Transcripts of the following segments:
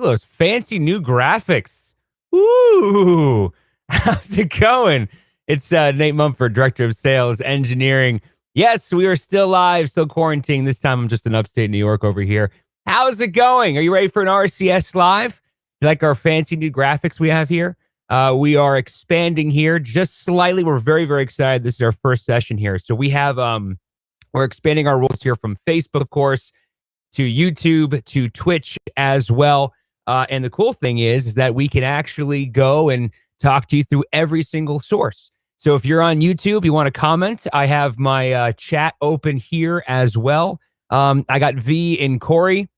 at those fancy new graphics. Ooh, how's it going? It's Nate Mumford, Director of Sales Engineering. Yes, we are still live, still quarantining. This time I'm just in upstate New York over here. How's it going? Are you ready for an RCS live? You like our fancy new graphics we have here? We are expanding here just slightly. We're very, very excited. This is our first session here. So we have, we're expanding our rules here from Facebook, of course, to YouTube, to Twitch as well. And the cool thing is that we can actually go and talk to you through every single source. So if you're on YouTube, you want to comment, I have my chat open here as well. I got V and Corey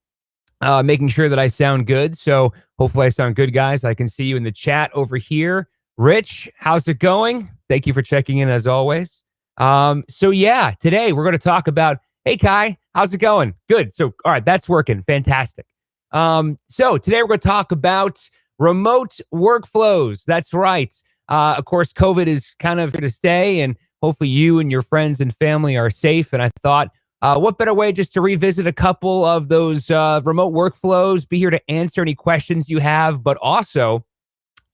making sure that I sound good. So hopefully I sound good, guys. I can see you in the chat over here. Rich, how's it going? Thank you for checking in as always. So yeah, today we're going to talk about, hey Kai, how's it going? Good. So, all right, that's working. Fantastic. So today we're going to talk about remote workflows. That's right. Of course, COVID is kind of here to stay, and hopefully you and your friends and family are safe. And I thought, what better way just to revisit a couple of those remote workflows, be here to answer any questions you have, but also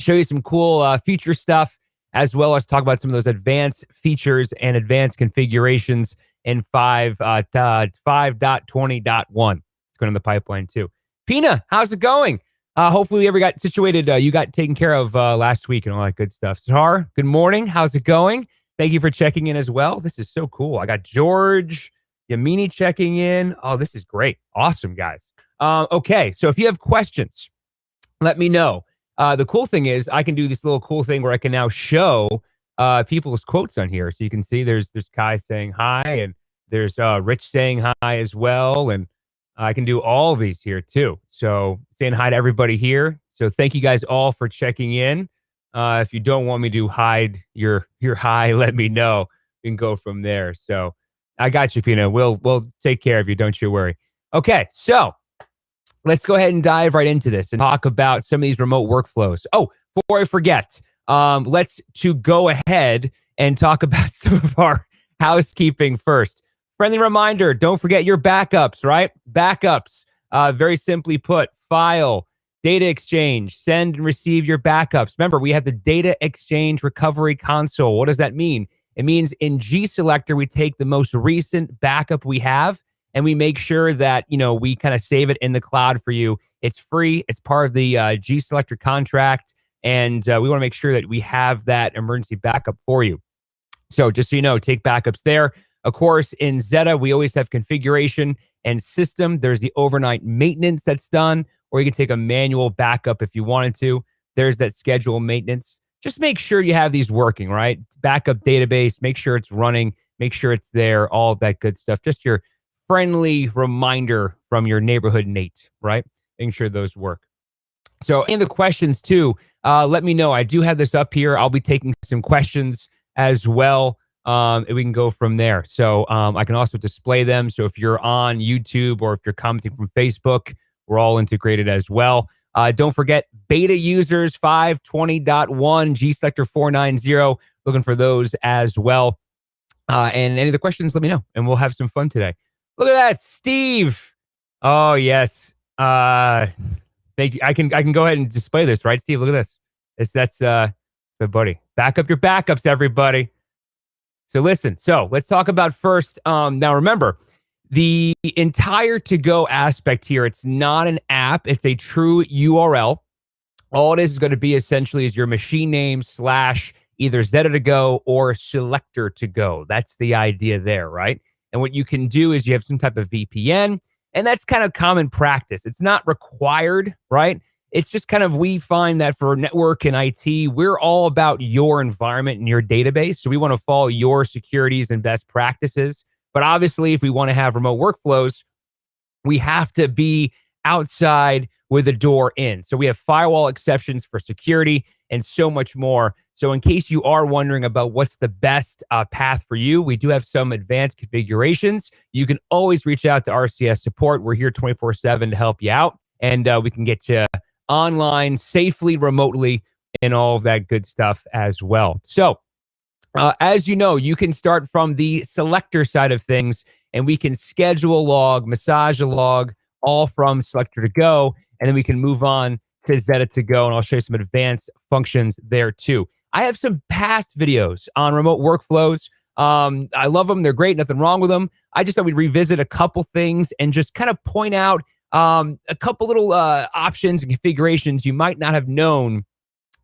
show you some cool future stuff, as well as talk about some of those advanced features and advanced configurations in 5.20.1. It's going in the pipeline too. Pina, how's it going? Hopefully we ever got situated. You got taken care of last week and all that good stuff. Sahar, good morning. How's it going? Thank you for checking in as well. This is so cool. I got George Yamini checking in. Oh, this is great. Awesome, guys. Okay, so if you have questions, let me know. The cool thing is I can do this little cool thing where I can now show people's quotes on here. So you can see there's Kai saying hi, and there's Rich saying hi as well. And I can do all of these here too. So saying hi to everybody here. So thank you guys all for checking in. If you don't want me to hide your hi, let me know. We can go from there. So I got you, Pina. We'll take care of you. Don't you worry. Okay, so let's go ahead and dive right into this and talk about some of these remote workflows. Oh, before I forget, let's go ahead and talk about some of our housekeeping first. Friendly reminder, don't forget your backups, right? Backups, very simply put, file, data exchange, send and receive your backups. Remember, we have the data exchange recovery console. What does that mean? It means in G Selector, we take the most recent backup we have, and we make sure that, we kind of save it in the cloud for you. It's free. It's part of the G Selector contract, and we want to make sure that we have that emergency backup for you. So just so you know, take backups there. Of course, in Zeta, we always have configuration and system. There's the overnight maintenance that's done, or you can take a manual backup if you wanted to. There's that schedule maintenance. Just make sure you have these working, right? Backup database, make sure it's running, make sure it's there, all of that good stuff. Just your friendly reminder from your neighborhood Nate, right? Making sure those work. So in the questions too, let me know. I do have this up here. I'll be taking some questions as well. And we can go from there. So I can also display them. So if you're on YouTube or if you're commenting from Facebook, we're all integrated as well. Don't forget beta users 5.20.1, G Selector 490, looking for those as well. And any of the questions, let me know, and we'll have some fun today. Look at that, Steve. Oh, yes. Thank you. I can go ahead and display this, right, Steve? Look at this. That's my buddy. Back up your backups, everybody. So listen, let's talk about first. Now remember, the entire to-go aspect here, it's not an app. It's a true URL. All it is going to be essentially is your machine name / either Zeta to go or Selector to go. That's the idea there, right? And what you can do is you have some type of VPN, and that's kind of common practice. It's not required, right? It's just kind of, we find that for network and IT, we're all about your environment and your database. So we want to follow your securities and best practices. But obviously, if we want to have remote workflows, we have to be outside with a door in. So we have firewall exceptions for security and so much more. So in case you are wondering about what's the best path for you, we do have some advanced configurations. You can always reach out to RCS support. We're here 24/7 to help you out, and we can get you online safely, remotely, and all of that good stuff as well. So as you know, you can start from the Selector side of things, and we can schedule a log, massage a log, all from Selector to go. and then we can move on to Zeta to go, and I'll show you some advanced functions there too. I have some past videos on remote workflows. I love them. They're great. Nothing wrong with them. I just thought we'd revisit a couple things and just kind of point out a couple little options and configurations you might not have known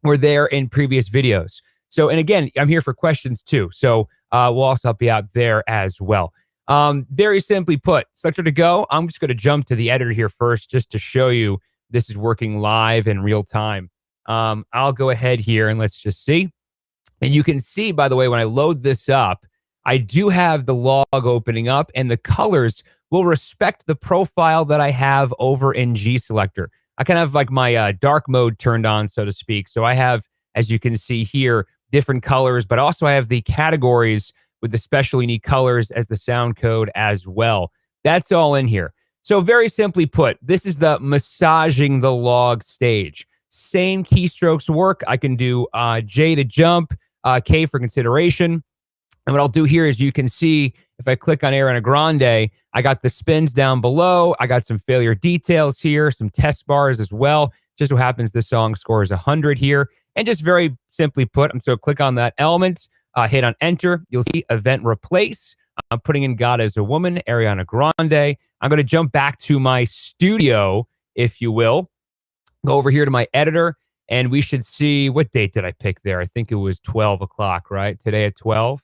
were there in previous videos. So, and again, I'm here for questions too. So we'll also help you out there as well. Very simply put, selector to go. I'm just going to jump to the editor here first just to show you this is working live in real time. I'll go ahead here and let's just see. And you can see, by the way, when I load this up, I do have the log opening up and the colors will respect the profile that I have over in G Selector. I kind of have like my dark mode turned on, so to speak. So I have, as you can see here, different colors, but also I have the categories with the special unique colors as the sound code as well. That's all in here. So very simply put, this is the massaging the log stage. Same keystrokes work. I can do J to jump, K for consideration. And what I'll do here is you can see if I click on Ariana Grande, I got the spins down below. I got some failure details here, some test bars as well. Just so happens this song scores 100 here. And just very simply put, I'm so click on that element, hit on enter. You'll see event replace. I'm putting in God as a Woman, Ariana Grande. I'm going to jump back to my studio, if you will. Go over here to my editor, and we should see, what date did I pick there? I think it was 12 o'clock, right? Today at 12.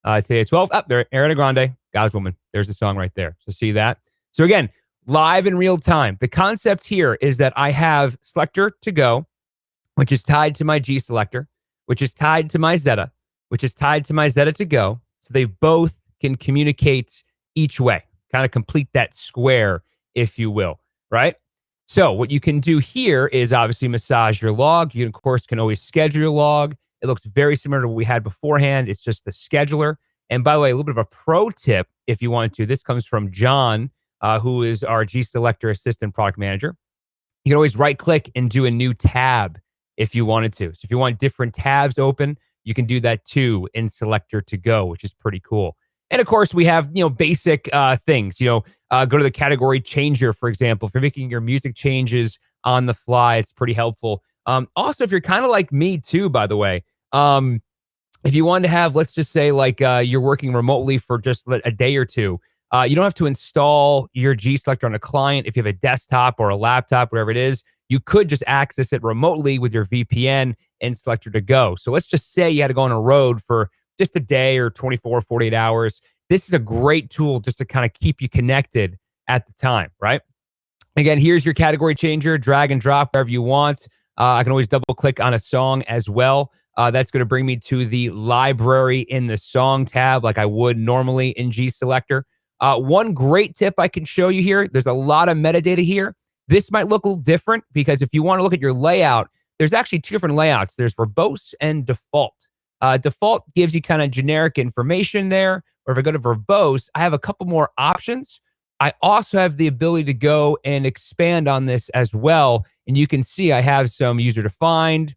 Today at 12. Up there, Ariana Grande, God's Woman. There's the song right there. So see that? So again, live in real time. The concept here is that I have selector to go, which is tied to my G selector, which is tied to my Zeta, which is tied to my Zeta to go. So they both can communicate each way, kind of complete that square, if you will, right? So what you can do here is obviously massage your log. You, of course, can always schedule your log. It looks very similar to what we had beforehand. It's just the scheduler. And by the way, a little bit of a pro tip, if you want to. This comes from John, who is our G Selector Assistant Product Manager. You can always right-click and do a new tab if you wanted to. So if you want different tabs open, you can do that too in Selector to go, which is pretty cool. And of course, we have, basic things, go to the category changer, for example. If you're making your music changes on the fly, it's pretty helpful. Also, if you're kind of like me too, by the way, if you want to have, let's just say like you're working remotely for just a day or two, you don't have to install your G Selector on a client. If you have a desktop or a laptop, whatever it is, you could just access it remotely with your VPN and Selector to go. So let's just say you had to go on a road for just a day or 24, 48 hours. This is a great tool just to kind of keep you connected at the time, right? Again, here's your category changer, drag and drop wherever you want. I can always double click on a song as well. That's going to bring me to the library in the song tab like I would normally in G Selector. One great tip I can show you here, there's a lot of metadata here. This might look a little different because if you want to look at your layout, there's actually two different layouts. There's verbose and default. Default gives you kind of generic information there. Or if I go to verbose, I have a couple more options. I also have the ability to go and expand on this as well. And you can see I have some user-defined,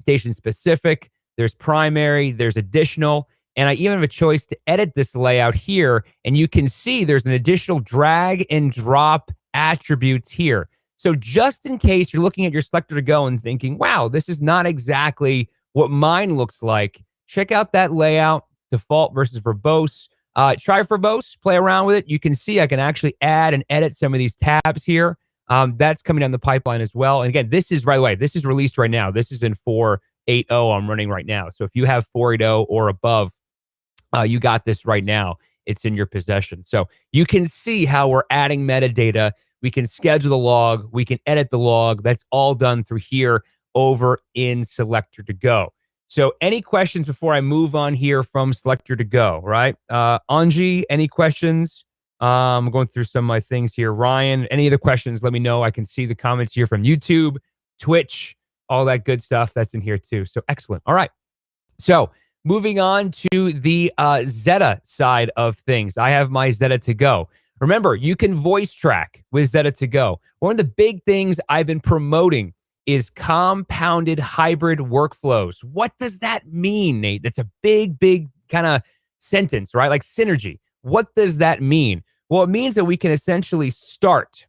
station-specific, there's primary, there's additional, and I even have a choice to edit this layout here. And you can see there's an additional drag and drop attributes here. So just in case you're looking at your selector to go and thinking, wow, this is not exactly what mine looks like, check out that layout, default versus verbose. Try verbose, play around with it. You can see I can actually add and edit some of these tabs here. That's coming down the pipeline as well. And again, this is, by the way, this is released right now. This is in 4.8.0 I'm running right now. So if you have 4.8.0 or above, you got this right now. It's in your possession. So you can see how we're adding metadata. We can schedule the log. We can edit the log. That's all done through here over in Selector to go. So any questions before I move on here from Selector to go, right? Anji, any questions? I'm going through some of my things here. Ryan, any other questions? Let me know. I can see the comments here from YouTube, Twitch, all that good stuff. That's in here too. So excellent. All right. So moving on to the Zeta side of things. I have my Zeta to go. Remember, you can voice track with Zeta to go. One of the big things I've been promoting is compounded hybrid workflows. What does that mean, Nate? That's a big kind of sentence, right? Like synergy. What does that mean? Well, it means that we can essentially start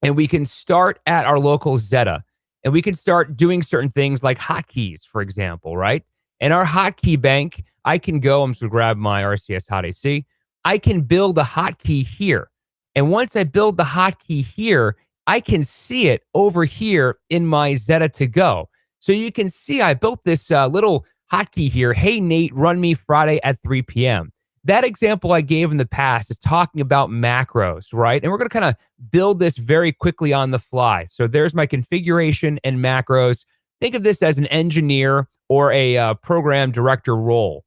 and we can start at our local Zeta, and we can start doing certain things like hotkeys, for example, right? And our hotkey bank, I can go, I'm just gonna grab my RCS hot AC. I can build a hotkey here. And once I build the hotkey here, I can see it over here in my Zeta to go. So you can see I built this little hotkey here. Hey, Nate, run me Friday at 3 p.m. That example I gave in the past is talking about macros, right? And we're going to kind of build this very quickly on the fly. So there's my configuration and macros. Think of this as an engineer or a program director role.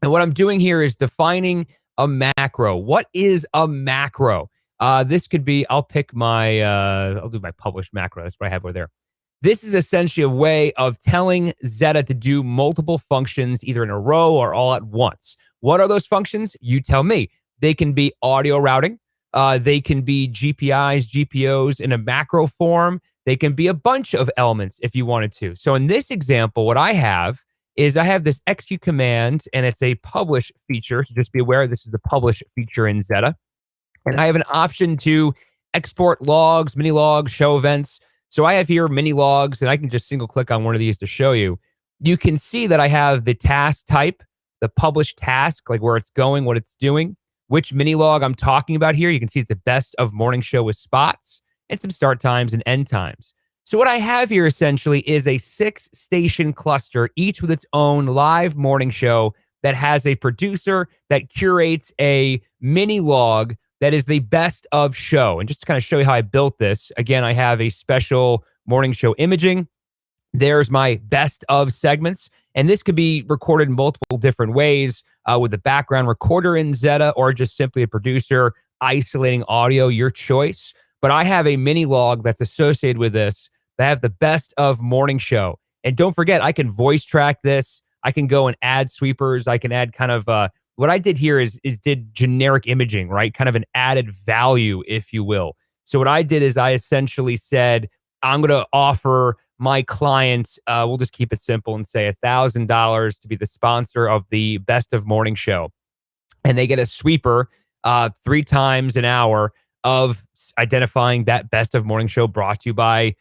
And what I'm doing here is defining a macro. What is a macro? This could be, I'll pick my, I'll do my published macro. That's what I have over there. This is essentially a way of telling Zeta to do multiple functions either in a row or all at once. What are those functions? You tell me. They can be audio routing. They can be GPIs, GPOs in a macro form. They can be a bunch of elements if you wanted to. So in this example, what I have is I have this execute command, and it's a publish feature. So just be aware, this is the publish feature in Zeta. And I have an option to export logs, mini logs, show events. So I have here mini logs, and I can just single click on one of these to show you. You can see that I have the task type, the publish task, like where it's going, what it's doing, which mini log I'm talking about here. You can see it's the best of morning show with spots and some start times and end times. So what I have here essentially is a 6-station cluster, each with its own live morning show that has a producer that curates a mini log that is the best of show. And just to kind of show you how I built this, again, I have a special morning show imaging. There's my best of segments. And this could be recorded in multiple different ways with the background recorder in Zeta or just simply a producer isolating audio, your choice. But I have a mini log that's associated with this that have the best of morning show. And don't forget, I can voice track this. I can go and add sweepers. I can add kind of what I did here is did generic imaging, right? Kind of an added value, if you will. So what I did is I essentially said, I'm going to offer my clients, we'll just keep it simple and say $1,000 to be the sponsor of the best of morning show. And they get a sweeper 3 times an hour of identifying that best of morning show brought to you by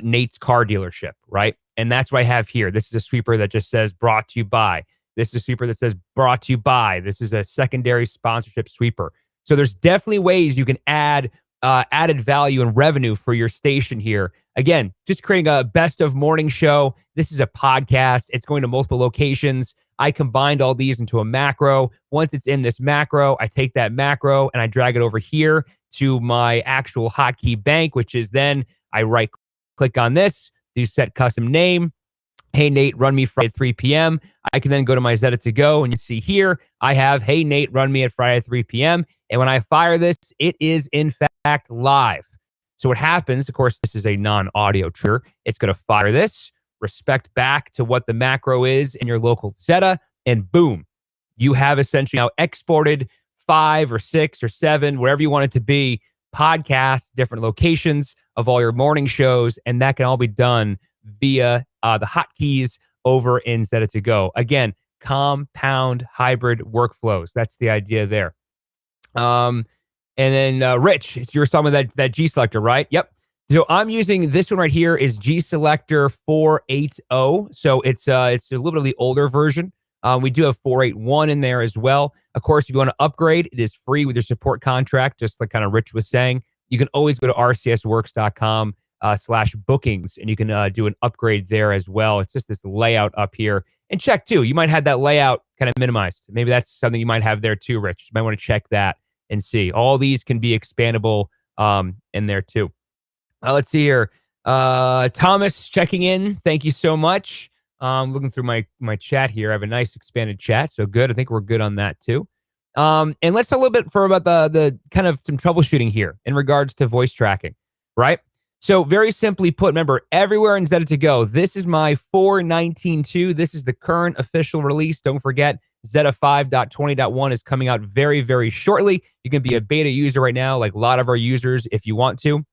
Nate's car dealership, right? And that's what I have here. This is a sweeper that just says brought to you by. This is a sweeper that says brought to you by. This is a secondary sponsorship sweeper. So there's definitely ways you can add added value and revenue for your station here. Again, just creating a best of morning show. This is a podcast. It's going to multiple locations. I combined all these into a macro. Once it's in this macro, I take that macro and I drag it over here to my actual hotkey bank, which is then I right click on this, do set custom name. Hey, Nate, run me Friday at 3 p.m. I can then go to my Zeta to go, and you see here, I have, hey, Nate, run me at Friday at 3 p.m. And when I fire this, it is in fact live. So what happens, of course, this is a non-audio trigger. It's going to fire this, respect back to what the macro is in your local Zeta, and boom, you have essentially now exported 5 or 6 or 7, whatever you want it to be, podcasts, different locations of all your morning shows, and that can all be done via the hotkeys over in Zeta to go. Again, compound hybrid workflows. That's the idea there. And then Rich, it's your some of that G selector, right? Yep. So I'm using this one right here is G selector 480. So it's a little bit of the older version. We do have 481 in there as well. Of course, if you want to upgrade, it is free with your support contract, just like kind of Rich was saying. You can always go to rcsworks.com /bookings, and you can do an upgrade there as well. It's just this layout up here. And check too, you might have that layout kind of minimized. Maybe that's something you might have there too, Rich. You might want to check that and see. All these can be expandable in there too. Let's see here. Thomas checking in. Thank you so much. Looking through my chat here. I have a nice expanded chat, so good. I think we're good on that too. And let's talk a little bit about the kind of some troubleshooting here in regards to voice tracking, right? So very simply put, remember, everywhere in Zeta to go, this is my 4.19.2. This is the current official release. Don't forget, Zeta 5.20.1 is coming out very, very shortly. You can be a beta user right now, like a lot of our users, if you want to.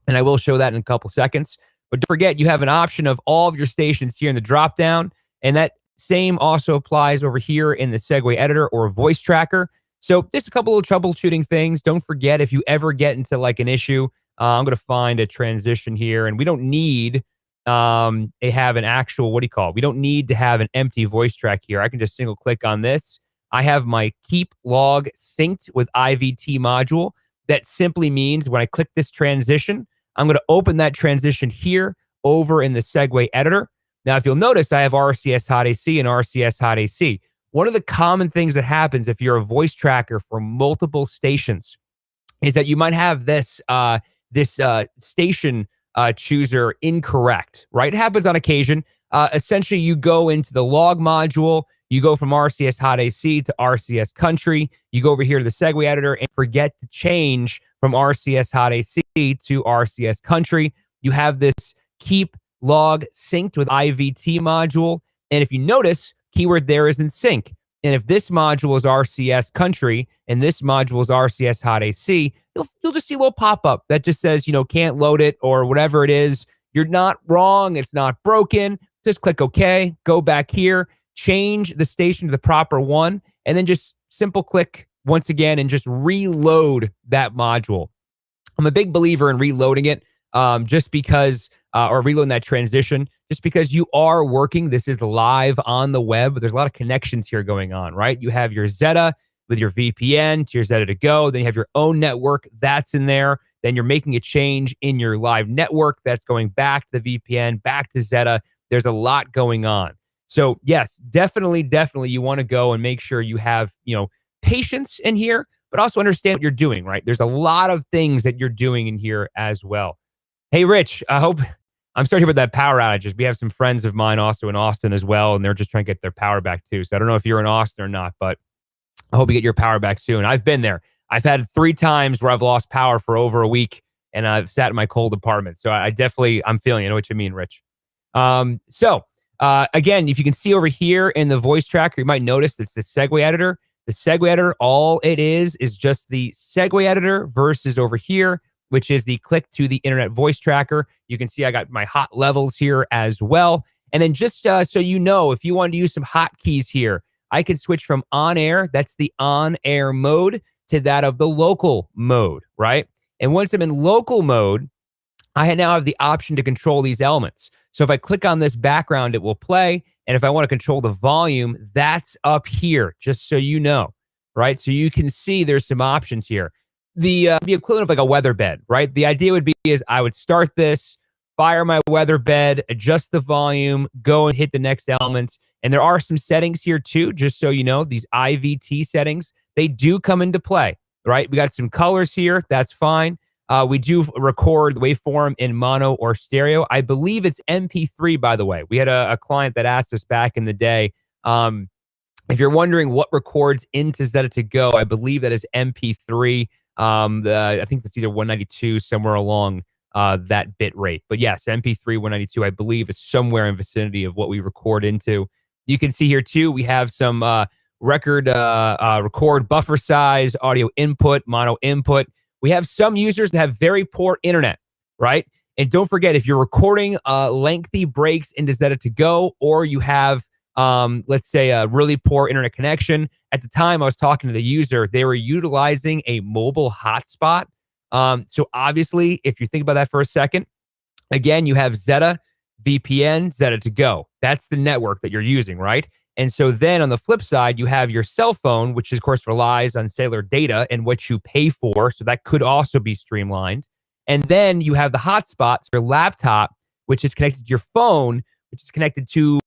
And I will show that in a couple seconds. But don't forget, you have an option of all of your stations here in the dropdown. And that same also applies over here in the Segue editor or voice tracker. So just a couple of troubleshooting things. Don't forget, if you ever get into like an issue, I'm going to find a transition here, and we don't need have an actual, what do you call it? We don't need to have an empty voice track here. I can just single click on this. I have my keep log synced with IVT module. That simply means when I click this transition, I'm going to open that transition here over in the segue editor. Now, if you'll notice, I have RCS Hot AC and RCS Hot AC. One of the common things that happens if you're a voice tracker for multiple stations is that you might have this station chooser incorrect, right? It happens on occasion. Essentially, you go into the log module, you go from RCS Hot AC to RCS Country, you go over here to the segue editor and forget to change from RCS Hot AC to RCS Country. You have this keep log synced with IVT module. And if you notice, keyword there is in sync. And if this module is RCS Country and this module is RCS Hot AC, you'll just see a little pop-up that just says, can't load it or whatever it is. You're not wrong. It's not broken. Just click OK, go back here, change the station to the proper one, and then just simple click once again and just reload that module. I'm a big believer in reloading it just because, or reloading that transition, just because you are working. This is live on the web. There's a lot of connections here going on, right? You have your Zetta with your VPN to your Zeta to go. Then you have your own network that's in there. Then you're making a change in your live network that's going back to the VPN, back to Zeta. There's a lot going on. So yes, definitely you want to go and make sure you have, patience in here, but also understand what you're doing, right? There's a lot of things that you're doing in here as well. Hey, Rich, I'm sorry about that power outages. We have some friends of mine also in Austin as well, and they're just trying to get their power back too. So I don't know if you're in Austin or not, but I hope you get your power back soon. I've been there. I've had 3 times where I've lost power for over a week, and I've sat in my cold apartment. So I'm feeling, you know what you mean, Rich. Again, if you can see over here in the voice tracker, you might notice it's the segue editor. The segue editor, all it is just the segue editor versus over here, which is the click to the internet voice tracker. You can see I got my hot levels here as well. And then just so you know, if you wanted to use some hotkeys here, I can switch from on air, that's the on air mode, to that of the local mode, right? And once I'm in local mode, I now have the option to control these elements. So if I click on this background, it will play. And if I want to control the volume, that's up here, just so you know, right? So you can see there's some options here. The equivalent of like a weather bed, right? The idea would be is I would start this, fire my weather bed, adjust the volume, go and hit the next elements. And there are some settings here too, just so you know, these IVT settings, they do come into play, right? We got some colors here. That's fine. We do record the waveform in mono or stereo. I believe it's MP3, by the way. We had a client that asked us back in the day, if you're wondering what records into Zeta to go, I believe that is MP3. I think that's either 192, somewhere along that bit rate. But yes, MP3 192, I believe, is somewhere in vicinity of what we record into. You can see here too, we have some record buffer size, audio input, mono input. We have some users that have very poor internet, right? And don't forget, if you're recording lengthy breaks into Zeta to go, or you have, let's say, a really poor internet connection. At the time I was talking to the user, they were utilizing a mobile hotspot. So obviously, if you think about that for a second, again, you have Zeta, VPN, Zeta to go. That's the network that you're using, right? And so then on the flip side, you have your cell phone, which of course relies on cellular data and what you pay for. So that could also be streamlined. And then you have the hotspots, your laptop, which is connected to your phone, which is connected to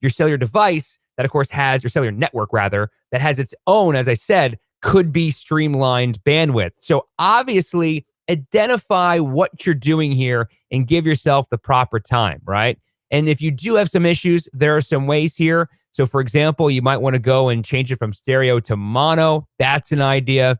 your cellular device that of course has your cellular network rather, that has its own, as I said, could be streamlined bandwidth. So obviously identify what you're doing here and give yourself the proper time, right? And if you do have some issues, there are some ways here. So for example, you might want to go and change it from stereo to mono. That's an idea.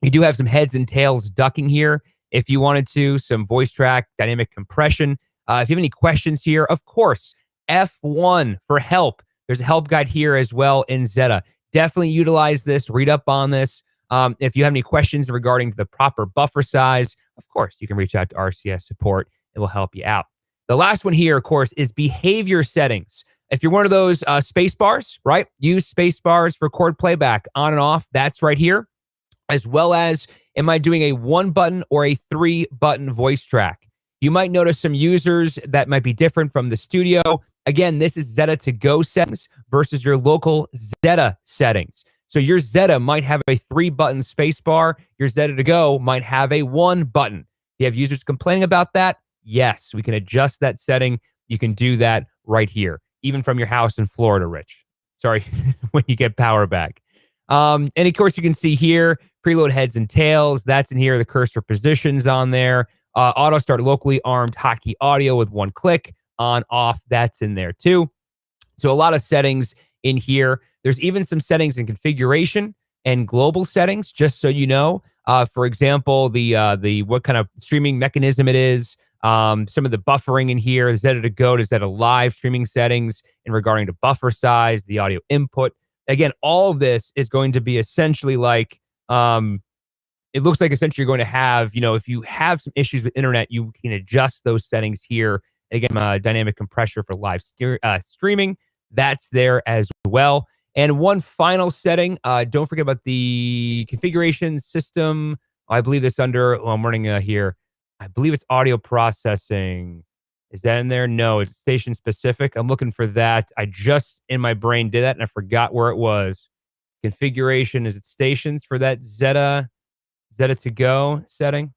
You do have some heads and tails ducking here. If you wanted to, some voice track, dynamic compression. If you have any questions here, of course, F1 for help. There's a help guide here as well in Zeta. Definitely utilize this, read up on this. If you have any questions regarding the proper buffer size, of course, you can reach out to RCS support. It will help you out. The last one here, of course, is behavior settings. If you're one of those space bars, right? Use space bars for chord playback on and off. That's right here. As well as Am I doing a 1-button or a 3-button voice track? You might notice some users that might be different from the studio. Again, this is Zeta to go settings versus your local Zeta settings. So your Zeta might have a 3-button spacebar. Your Zeta to go might have a 1-button. Do you have users complaining about that? Yes, we can adjust that setting. You can do that right here, even from your house in Florida, Rich. Sorry, when you get power back. And of course, you can see here, preload heads and tails. That's in here. The cursor positions on there. Auto start locally armed hotkey audio with 1 click. On, off, that's in there too. So a lot of settings in here. There's even some settings in configuration and global settings, just so you know. For example, the what kind of streaming mechanism it is. Some of the buffering in here, Zeta to go to Zeta live streaming settings in regarding to buffer size, the audio input. Again, all of this is going to be essentially like, it looks like essentially you're going to have, if you have some issues with internet, you can adjust those settings here. Again, dynamic compressor for live streaming, that's there as well. And one final setting, don't forget about the configuration system. I believe this under, I'm running here. I believe it's audio processing. Is that in there? No, it's station specific. I'm looking for that. I just in my brain did that and I forgot where it was. Configuration, is it stations for that Zeta to go setting?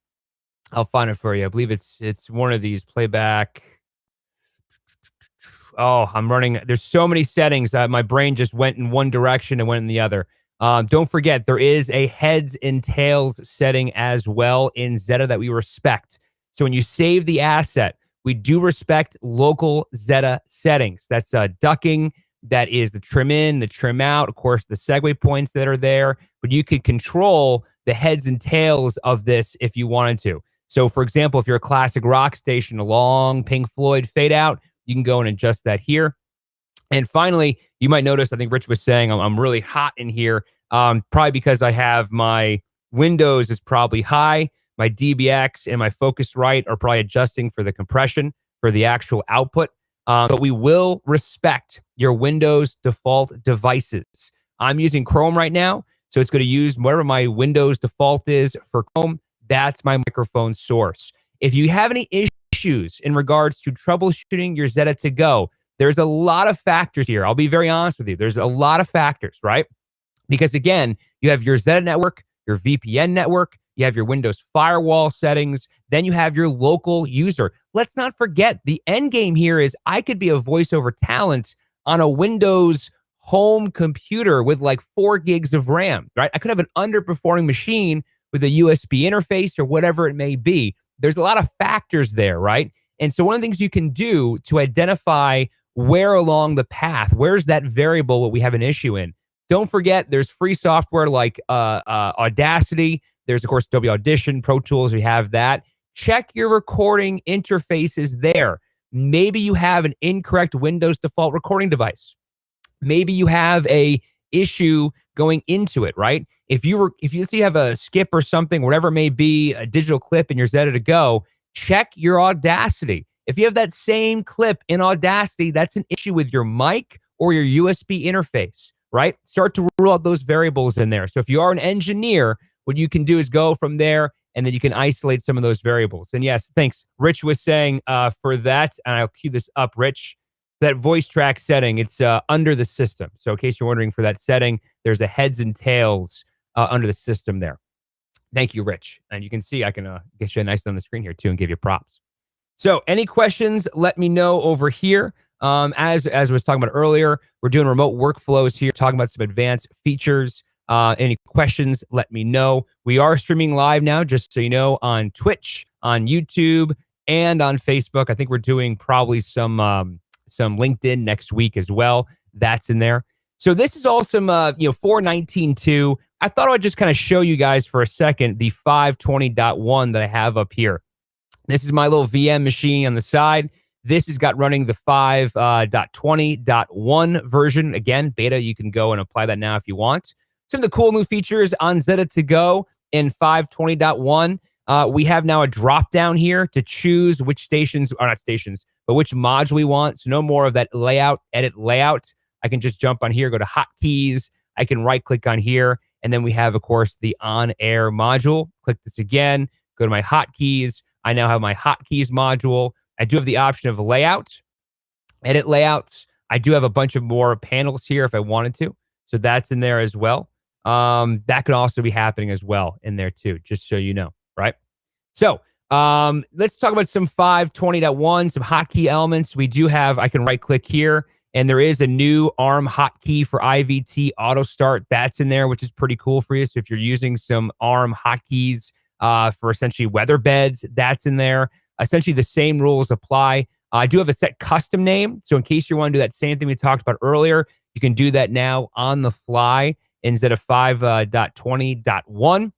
I'll find it for you. I believe it's one of these playback. Oh, I'm running. There's so many settings. My brain just went in one direction and went in the other. Don't forget, there is a heads and tails setting as well in Zeta that we respect. So when you save the asset, we do respect local Zeta settings. That's ducking. That is the trim in, the trim out. Of course, the segue points that are there. But you could control the heads and tails of this if you wanted to. So, for example, if you're a classic rock station, a long Pink Floyd fade out, you can go and adjust that here. And finally, you might notice, I think Rich was saying, I'm really hot in here, probably because I have my Windows is probably high. My DBX and my Focusrite are probably adjusting for the compression for the actual output. But we will respect your Windows default devices. I'm using Chrome right now, so it's going to use whatever my Windows default is for Chrome. That's my microphone source. If you have any issues in regards to troubleshooting your Zeta to go, there's a lot of factors here. I'll be very honest with you. There's a lot of factors, right? Because again, you have your Zeta network, your VPN network, you have your Windows firewall settings, then you have your local user. Let's not forget the end game here is I could be a voiceover talent on a Windows home computer with like 4 gigs of RAM, right? I could have an underperforming machine with a USB interface or whatever it may be. There's a lot of factors there, right? And so one of the things you can do to identify where along the path, where's that variable what we have an issue in? Don't forget, there's free software like Audacity. There's, of course, Adobe Audition, Pro Tools. We have that. Check your recording interfaces there. Maybe you have an incorrect Windows default recording device. Maybe you have a issue going into it, right? If you have a skip or something, whatever it may be, a digital clip in your Zeta to go, check your Audacity. If you have that same clip in Audacity, that's an issue with your mic or your USB interface, right? Start to rule out those variables in there. So if you are an engineer, what you can do is go from there, and then you can isolate some of those variables. And yes, thanks. Rich was saying for that, and I'll cue this up, Rich, that voice track setting, it's under the system. So in case you're wondering for that setting, there's a heads and tails under the system there. Thank you, Rich. And you can see I can get you nice on the screen here too and give you props. So any questions, let me know over here. As I was talking about earlier, we're doing remote workflows here, talking about some advanced features. Any questions, let me know. We are streaming live now, just so you know, on Twitch, on YouTube, and on Facebook. I think we're doing probably some LinkedIn next week as well. That's in there. So this is all some 419.2. I thought I'd just kind of show you guys for a second the 520.1 that I have up here. This is my little VM machine on the side. This has got running the 5.20.1 version. Again, beta, you can go and apply that now if you want. Some of the cool new features on Zeta to go in 520.1. We have now a drop down here to choose which stations, or not stations, but which module we want. So no more of that layout, edit layout. I can just jump on here, go to Hotkeys. I can right click on here And then we have, of course, the on-air module. Click this again, go to my hotkeys. I now have my hotkeys module. I do have the option of layout, edit layouts. I do have a bunch of more panels here if I wanted to. So that's in there as well. That could also be happening as well in there too, just so you know, right? So let's talk about some 520.1, some hotkey elements. We do have, I can right click here, and there is a new ARM hotkey for IVT auto start. That's in there, which is pretty cool for you. So if you're using some ARM hotkeys for essentially weather beds, that's in there. Essentially the same rules apply. I do have a set custom name. So in case you want to do that same thing we talked about earlier, you can do that now on the fly in Zeta 5.20.1.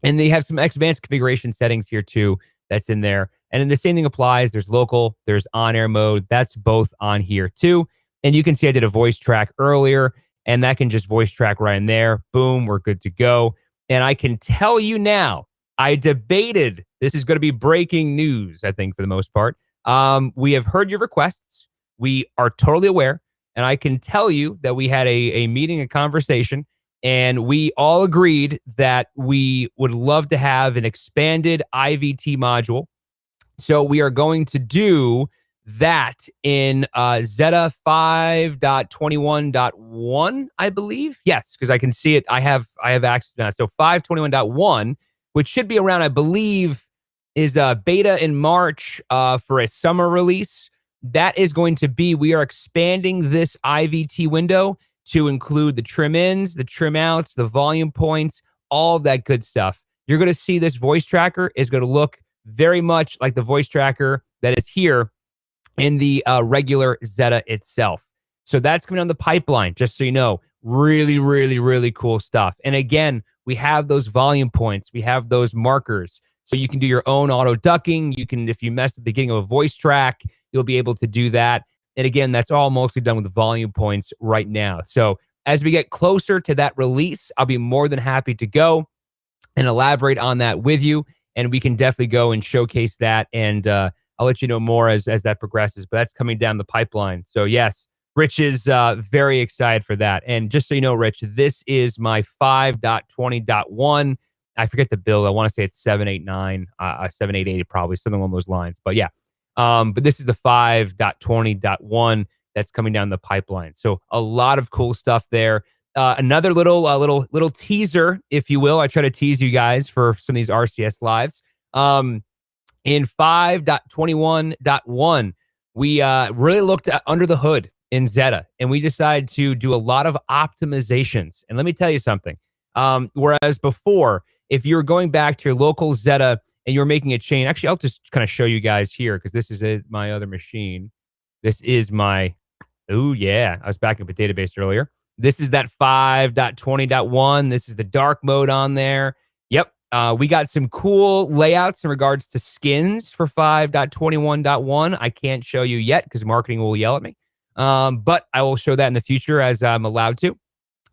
And they have some advanced configuration settings here too that's in there. And then the same thing applies. There's local, there's on-air mode. That's both on here too. And you can see I did a voice track earlier, and that can just voice track right in there. Boom, we're good to go. And I can tell you now, I debated, this is going to be breaking news, I think, for the most part. We have heard your requests. We are totally aware. And I can tell you that we had a meeting, a conversation, and we all agreed that we would love to have an expanded IVT module. So we are going to do that in Zeta 5.21.1, I believe. Yes, because I can see it. I have access now. So 5.21.1, which should be around, I believe, is beta in March for a summer release. That is going to be, we are expanding this IVT window to include the trim ins, the trim outs, the volume points, all of that good stuff. You're going to see this voice tracker is going to look very much like the voice tracker that is here in the regular Zeta itself. So that's coming on the pipeline, just so you know. Really, really, really cool stuff. And again, we have those volume points. We have those markers. So you can do your own auto ducking. You can, if you mess at the beginning of a voice track, you'll be able to do that. And again, that's all mostly done with the volume points right now. So as we get closer to that release, I'll be more than happy to go and elaborate on that with you. And we can definitely go and showcase that. And I'll let you know more as that progresses. But that's coming down the pipeline. So yes, Rich is very excited for that. And just so you know, Rich, this is my 5.20.1. I forget the build. I want to say it's 789, 788, probably something along those lines. But yeah, but this is the 5.20.1 that's coming down the pipeline. So a lot of cool stuff there. Another little teaser, if you will. I try to tease you guys for some of these RCS lives. In 5.21.1, we really looked under the hood in Zeta, and we decided to do a lot of optimizations. And let me tell you something. Whereas before, if you're going back to your local Zeta and you're making a chain, actually, I'll just kind of show you guys here because this is my other machine. This is my, oh yeah, I was backing up a database earlier. This is that 5.20.1. This is the dark mode on there. Yep. We got some cool layouts in regards to skins for 5.21.1. I can't show you yet because marketing will yell at me. But I will show that in the future as I'm allowed to.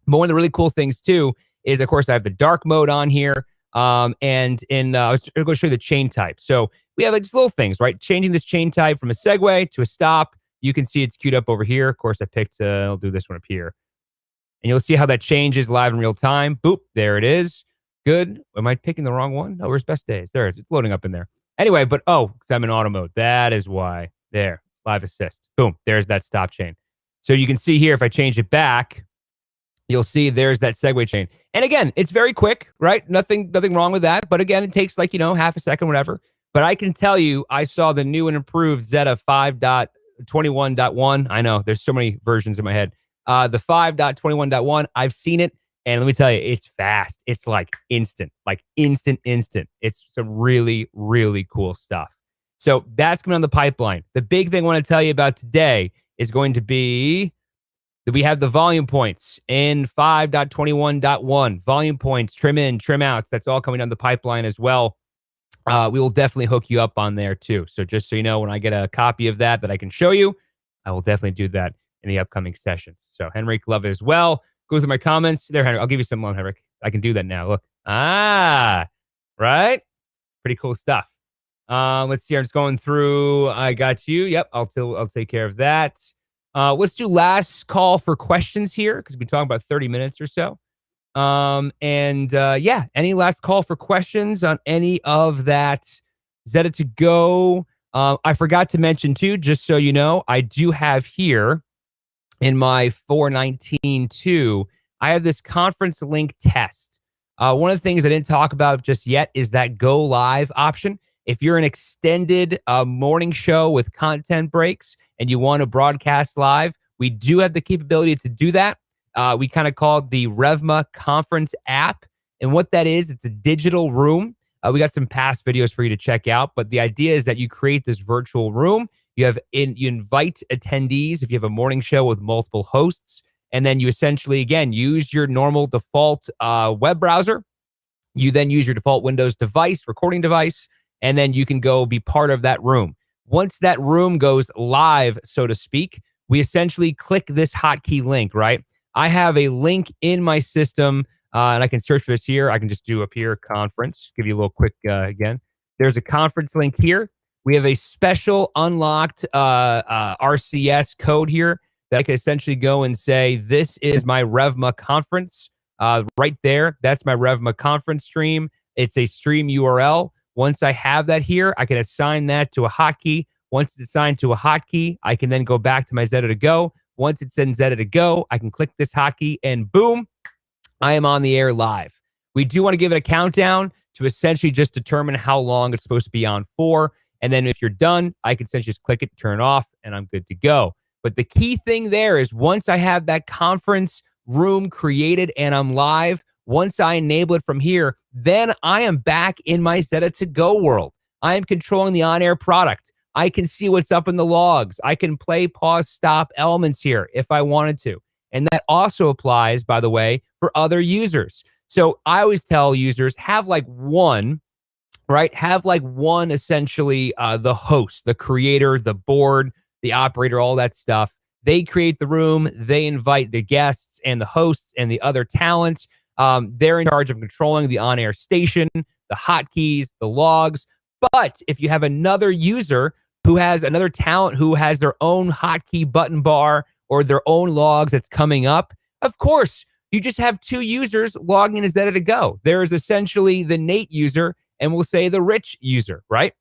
But one of the really cool things too is, of course, I have the dark mode on here. And I was going to show you the chain type. So we have like just little things, right? Changing this chain type from a segue to a stop. You can see it's queued up over here. Of course, I picked, I'll do this one up here. And you'll see how that changes live in real time. Boop, there it is. Good. Am I picking the wrong one? Oh, where's best days? There it is. It's loading up in there. Anyway, but because I'm in auto mode. That is why. There, live assist. Boom, there's that stop chain. So you can see here, if I change it back, you'll see there's that segue chain. And again, it's very quick, right? Nothing wrong with that. But again, it takes like, half a second, whatever. But I can tell you, I saw the new and improved Zeta 5.21.1. I know there's so many versions in my head. The 5.21.1, I've seen it. And let me tell you, it's fast. It's like instant. It's some really, really cool stuff. So that's coming on the pipeline. The big thing I want to tell you about today is going to be that we have the volume points in 5.21.1. Volume points, trim in, trim outs. That's all coming down the pipeline as well. We will definitely hook you up on there too. So just so you know, when I get a copy of that I can show you, I will definitely do that in the upcoming sessions. So Henrik, love it as well. Go through my comments. There, Henrik. I'll give you some love, Henrik. I can do that now. Look. Right? Pretty cool stuff. Let's see. I'm just going through. I got you. Yep. I'll take care of that. Let's do last call for questions here because we've been talking about 30 minutes or so. Yeah, any last call for questions on any of that Zeta to go? I forgot to mention too, just so you know, I do have here in my 419.2, I have this conference link test. One of the things I didn't talk about just yet is that go live option. If you're an extended morning show with content breaks and you want to broadcast live, we do have the capability to do that. We kind of call it the Revma conference app. And what that is, it's a digital room. We got some past videos for you to check out. But the idea is that you create this virtual room. You invite attendees if you have a morning show with multiple hosts. And then you essentially, again, use your normal default web browser. You then use your default Windows device, recording device, and then you can go be part of that room. Once that room goes live, so to speak, we essentially click this hotkey link, right? I have a link in my system, and I can search for this here. I can just do up here, conference, give you a little quick, again. There's a conference link here. We have a special unlocked RCS code here that I can essentially go and say, this is my Revma conference. Right there, that's my Revma conference stream. It's a stream URL. Once I have that here, I can assign that to a hotkey. Once it's assigned to a hotkey, I can then go back to my Zeta to go. Once it's in Zeta to go, I can click this hotkey and boom, I am on the air live. We do want to give it a countdown to essentially just determine how long it's supposed to be on for. And then if you're done, I can essentially just click it, turn it off, and I'm good to go. But the key thing there is once I have that conference room created and I'm live, once I enable it from here, then I am back in my Zeta to go world. I am controlling the on-air product. I can see what's up in the logs. I can play, pause, stop elements here if I wanted to. And that also applies, by the way, for other users. So I always tell users, have like one, right? Have like one essentially the host, the creator, the board, the operator, all that stuff. They create the room. They invite the guests and the hosts and the other talents. They're in charge of controlling the on-air station, the hotkeys, the logs. But if you have another user who has another talent who has their own hotkey button bar or their own logs that's coming up, of course, you just have two users logging into Zeta to go. There is essentially the Nate user and we'll say the Rich user, right?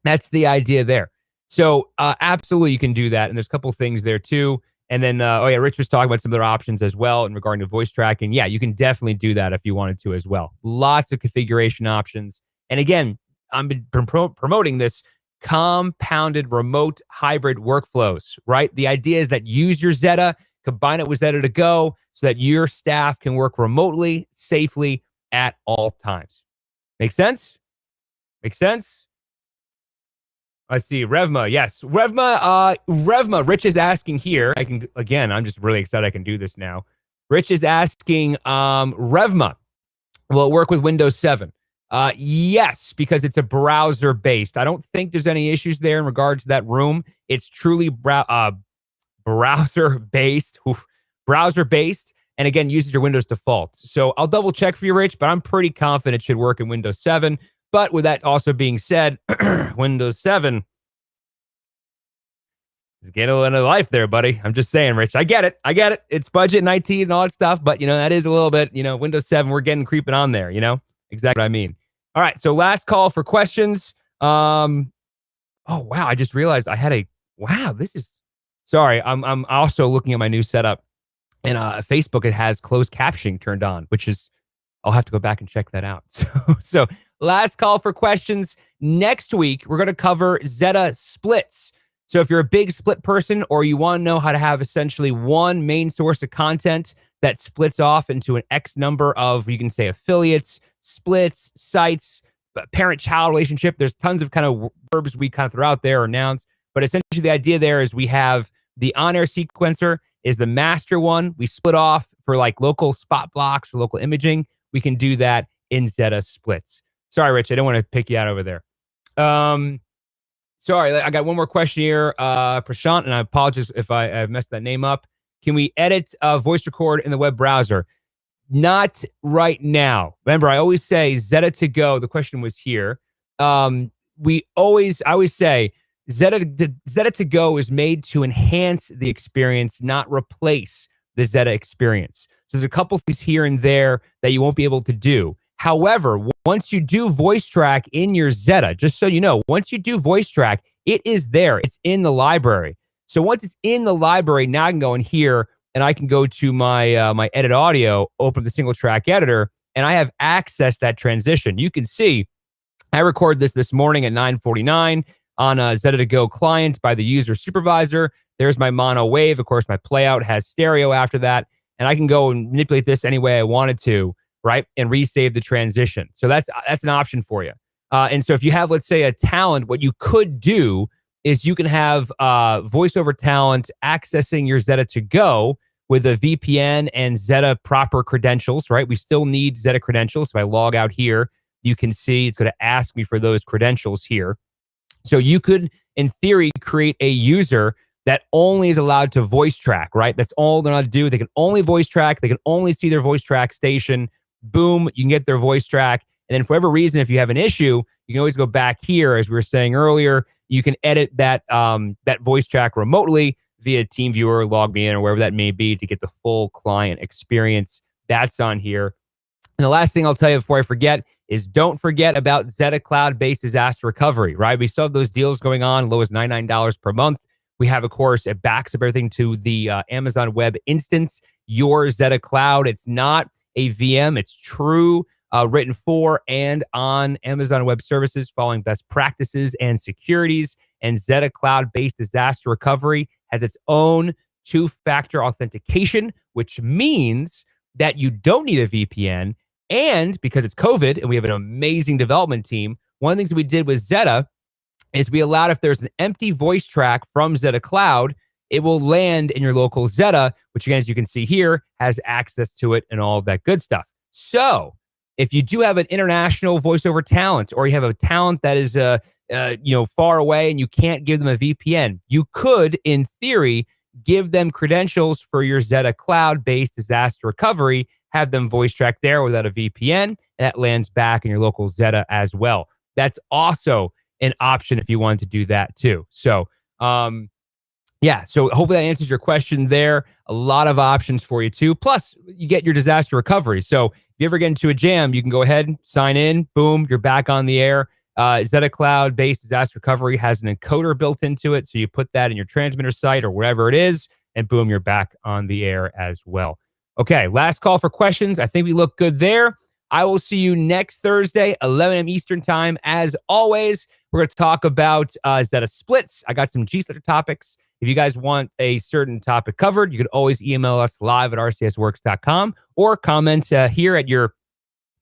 That's the idea there. So absolutely you can do that. And there's a couple things there too. And then, Rich was talking about some other options as well in regarding to voice tracking. Yeah, you can definitely do that if you wanted to as well. Lots of configuration options. And again, I'm promoting this compounded remote hybrid workflows, right? The idea is that use your Zeta, combine it with Zeta to go so that your staff can work remotely, safely at all times. Make sense? Make sense? Let's see. Revma. Yes. Revma. Rich is asking here. I'm just really excited I can do this now. Rich is asking, Revma, will it work with Windows 7? Yes, because it's a browser based. I don't think there's any issues there in regards to that room. It's truly browser based. Browser based. And again, uses your Windows default. So I'll double check for you, Rich, but I'm pretty confident it should work in Windows 7. But with that also being said, Windows 7 is getting a little life there, buddy. I'm just saying, Rich. I get it. It's budget and IT and all that stuff. But, that is a little bit, Windows 7, we're getting creeping on there, Exactly what I mean. All right. So last call for questions. Oh, wow. I just realized sorry. I'm also looking at my new setup. And Facebook, it has closed captioning turned on, which is, I'll have to go back and check that out. So last call for questions. Next week, we're going to cover Zeta splits. So if you're a big split person or you want to know how to have essentially one main source of content that splits off into an X number of, you can say affiliates, splits, sites, parent-child relationship. There's tons of kind of verbs we kind of throw out there or nouns. But essentially the idea there is we have the on-air sequencer is the master one. We split off for like local spot blocks or local imaging. We can do that in Zeta splits. Sorry, Rich, I don't want to pick you out over there. Sorry, I got one more question here. Prashant, and I apologize if I messed that name up. Can we edit voice record in the web browser? Not right now. Remember, I always say Zeta to go. The question was here. I always say Zeta to go is made to enhance the experience, not replace the Zeta experience. So there's a couple things here and there that you won't be able to do. However, once you do voice track in your Zeta, just so you know, once you do voice track, it is there. It's in the library. So once it's in the library, now I can go in here and I can go to my my edit audio, open the single track editor, and I have accessed that transition. You can see I recorded this morning at 9:49 on a Zeta to Go client by the user supervisor. There's my mono wave. Of course, my playout has stereo after that, and I can go and manipulate this any way I wanted to, right, and resave the transition. So that's an option for you. And so if you have, let's say, a talent, what you could do is you can have voiceover talent accessing your Zeta to Go with a VPN and Zeta proper credentials, right? We still need Zeta credentials. So if I log out here, you can see it's going to ask me for those credentials here. So you could, in theory, create a user that only is allowed to voice track, right? That's all they're allowed to do. They can only voice track. They can only see their voice track station. Boom, you can get their voice track. And then for whatever reason, if you have an issue, you can always go back here. As we were saying earlier, you can edit that that voice track remotely via TeamViewer, LogMeIn, or wherever that may be to get the full client experience. That's on here. And the last thing I'll tell you before I forget is don't forget about Zeta cloud-based disaster recovery, right? We still have those deals going on, low as $99 per month. We have, of course, it backs up everything to the Amazon Web Instance, your Zeta Cloud. It's not a VM. It's true, written for and on Amazon Web Services, following best practices and securities. And Zeta cloud-based disaster recovery has its own two-factor authentication, which means that you don't need a VPN. And because it's COVID and we have an amazing development team, one of the things that we did with Zeta is we allowed, if there's an empty voice track from Zeta Cloud, it will land in your local Zeta, which again, as you can see here, has access to it and all of that good stuff. So if you do have an international voiceover talent, or you have a talent that is far away and you can't give them a VPN, you could, in theory, give them credentials for your Zeta cloud-based disaster recovery, have them voice track there without a VPN, and that lands back in your local Zeta as well. That's also an option if you want to do that too. So, so hopefully that answers your question there. A lot of options for you too. Plus, you get your disaster recovery. So if you ever get into a jam, you can go ahead, sign in, boom, you're back on the air. Zeta cloud-based disaster recovery has an encoder built into it. So you put that in your transmitter site or wherever it is, and boom, you're back on the air as well. Okay, last call for questions. I think we look good there. I will see you next Thursday, 11 a.m. Eastern time. As always, we're going to talk about Zeta splits. I got some G-Splitter topics. If you guys want a certain topic covered, you can always email us live at rcsworks.com or comment here at your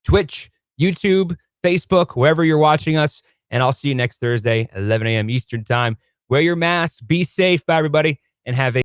Twitch, YouTube, Facebook, wherever you're watching us. And I'll see you next Thursday, 11 a.m. Eastern time. Wear your mask. Be safe, everybody, and have a